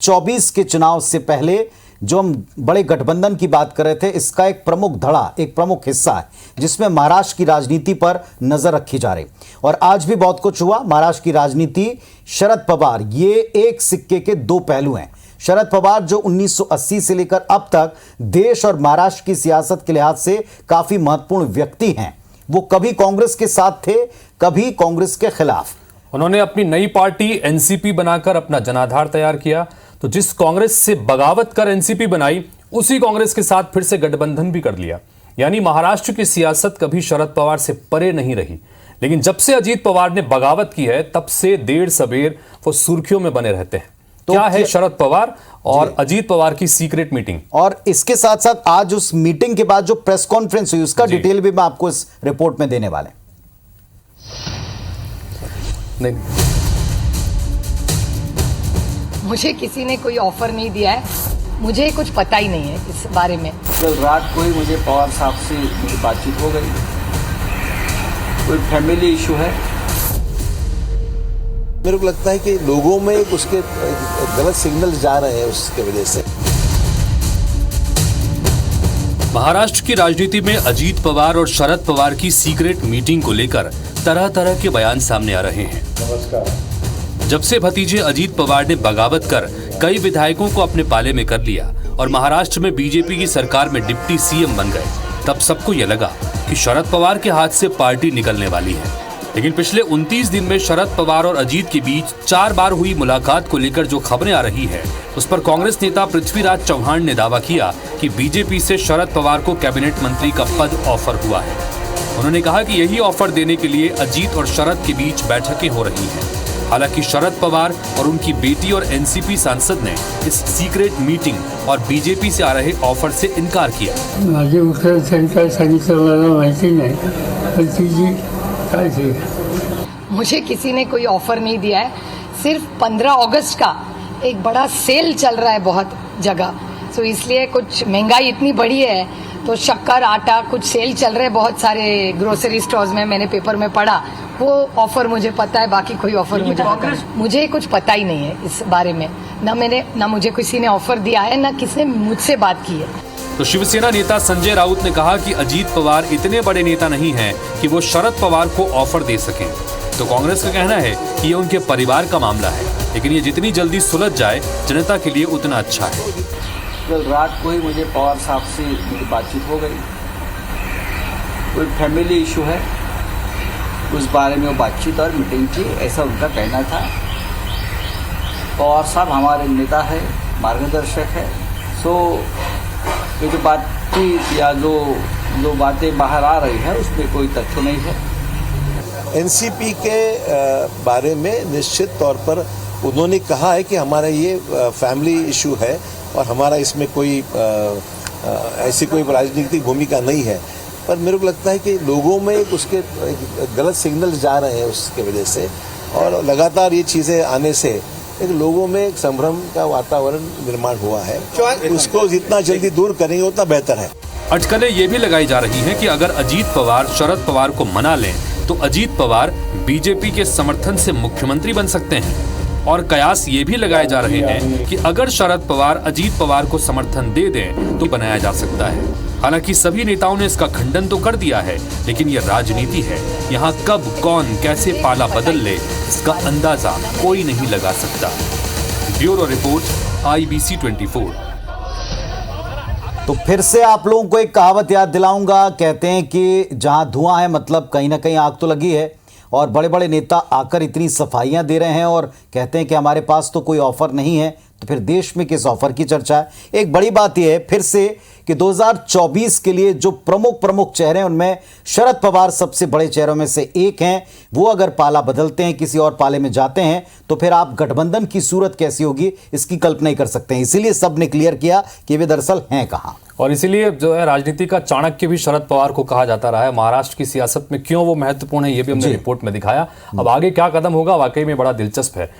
24 के चुनाव से पहले जो हम बड़े गठबंधन की बात कर रहे थे, इसका एक प्रमुख धड़ा, एक प्रमुख हिस्सा है जिसमें महाराष्ट्र की राजनीति पर नजर रखी जा रही। और आज भी बहुत कुछ हुआ। महाराष्ट्र की राजनीति, शरद पवार, ये एक सिक्के के दो पहलू हैं। शरद पवार जो 1980 से लेकर अब तक देश और महाराष्ट्र की सियासत के लिहाज से काफी महत्वपूर्ण व्यक्ति हैं। वो कभी कांग्रेस के साथ थे, कभी कांग्रेस के खिलाफ। उन्होंने अपनी नई पार्टी एनसीपी बनाकर अपना जनाधार तैयार किया, तो जिस कांग्रेस से बगावत कर एनसीपी बनाई, उसी कांग्रेस के साथ फिर से गठबंधन भी कर लिया। यानी महाराष्ट्र की सियासत कभी शरद पवार से परे नहीं रही। लेकिन जब से अजीत पवार ने बगावत की है, तब से देर सबेर वो सुर्खियों में बने रहते हैं। तो क्या है शरद पवार और अजीत पवार की सीक्रेट मीटिंग? और इसके साथ साथ आज उस मीटिंग के बाद जो प्रेस कॉन्फ्रेंस हुई, उसका डिटेल भी मैं आपको इस रिपोर्ट में देने वाले। नहीं, मुझे किसी ने कोई ऑफर नहीं दिया है, मुझे कुछ पता ही नहीं है इस बारे में। कल रात को ही मुझे पवार साहब से मेरी बातचीत हो गई। कोई फैमिली इशू है। मेरे को लगता है कि लोगों में उसके गलत सिग्नल जा रहे हैं, उसके वजह से। महाराष्ट्र की राजनीति में अजीत पवार और शरद पवार की सीक्रेट मीटिंग को लेकर तरह तरह के बयान सामने आ रहे हैं। नमस्कार। जब से भतीजे अजीत पवार ने बगावत कर कई विधायकों को अपने पाले में कर लिया और महाराष्ट्र में बीजेपी की सरकार में डिप्टी सीएम बन गए, तब सबको यह लगा कि शरद पवार के हाथ से पार्टी निकलने वाली है। लेकिन पिछले 29 दिन में शरद पवार और अजीत के बीच 4 बार हुई मुलाकात को लेकर जो खबरें आ रही है, उस पर कांग्रेस नेता पृथ्वीराज चौहान ने दावा किया कि बीजेपी से शरद पवार को कैबिनेट मंत्री का पद ऑफर हुआ है। उन्होंने कहा कि यही ऑफर देने के लिए अजीत और शरद के बीच बैठकें हो रही हैं। हालांकि शरद पवार और उनकी बेटी और एनसीपी सांसद ने इस सीक्रेट मीटिंग और बीजेपी से आ रहे ऑफर से इनकार किया। माझे उत्तर त्यांनी सांगितलं मला माहिती नाही, पण तिची काय ते मुझे किसी ने कोई ऑफर नहीं दिया है। सिर्फ 15 अगस्त का एक बड़ा सेल चल रहा है बहुत जगह, तो इसलिए कुछ महंगाई इतनी बढ़ी है, तो शक्कर, आटा, कुछ सेल चल रहे हैं बहुत सारे ग्रोसरी स्टोर्स में। मैंने पेपर में पढ़ा, वो ऑफर मुझे पता है, बाकी कोई ऑफर मुझे कुछ पता ही नहीं है इस बारे में। ना मुझे किसी ने ऑफर दिया है, ना किसी ने मुझसे बात की है। तो शिवसेना नेता संजय राउत ने कहा कि अजीत पवार इतने बड़े नेता नहीं हैं कि वो शरद पवार को ऑफर दे सकें। तो कांग्रेस का कहना है कि ये उनके परिवार का मामला है, लेकिन ये जितनी जल्दी सुलझ जाए जनता के लिए उतना अच्छा है। कल रात को ही मुझे पवार साहब से मेरी बातचीत हो गई। कोई फैमिली इशू है, उस बारे में वो बातचीत और मीटिंग की, ऐसा उनका कहना था। पवार साहब हमारे नेता है, मार्गदर्शक है। सो ये जो बातचीत या जो बातें बाहर आ रही है, उसमें कोई तथ्य नहीं है। एनसीपी के बारे में निश्चित तौर पर उन्होंने कहा है कि हमारा ये फैमिली इशू है और हमारा इसमें कोई ऐसी कोई राजनीतिक भूमिका नहीं है। पर मेरे को लगता है कि लोगों में उसके गलत सिग्नल जा रहे हैं, उसके वजह से। और लगातार ये चीज़ें आने से एक लोगों में एक संभ्रम का वातावरण निर्माण हुआ है। उसको जितना जल्दी दूर करेंगे उतना बेहतर है। अटकलें ये भी लगाई जा रही हैं कि अगर अजीत पवार शरद पवार को मना लें, तो अजीत पवार बीजेपी के समर्थन से मुख्यमंत्री बन सकते हैं। और कयास ये भी लगाए जा रहे हैं कि अगर शरद पवार अजीत पवार को समर्थन दे दें, तो बनाया जा सकता है। हालांकि सभी नेताओं ने इसका खंडन तो कर दिया है, लेकिन ये राजनीति है। यहाँ कब कौन कैसे पाला बदल ले, इसका अंदाजा कोई नहीं लगा सकता। Bureau report, IBC 24। तो फिर से आप लोगों को एक कहावत याद दिलाऊंगा। कहते हैं कि जहां धुआं है, मतलब कहीं ना कहीं आग तो लगी है। और बड़े बड़े नेता आकर इतनी सफाइयां दे रहे हैं और कहते हैं कि हमारे पास तो कोई ऑफर नहीं है, तो फिर देश में किस ऑफर की चर्चा है? एक बड़ी बात यह है फिर से कि 2024 के लिए जो प्रमुख चेहरे हैं, उनमें शरद पवार सबसे बड़े चेहरों में से एक हैं। वो अगर पाला बदलते हैं, किसी और पाले में जाते हैं, तो फिर आप गठबंधन की सूरत कैसी होगी, इसकी कल्पना ही कर सकते हैं। इसीलिए सब ने क्लियर किया कि वे दरअसल हैं कहां। और इसीलिए जो है राजनीति का चाणक्य भी शरद पवार को कहा जाता रहा है। महाराष्ट्र की सियासत में क्यों वो महत्वपूर्ण है, ये भी हमने रिपोर्ट में दिखाया। अब आगे क्या कदम होगा, वाकई में बड़ा दिलचस्प है।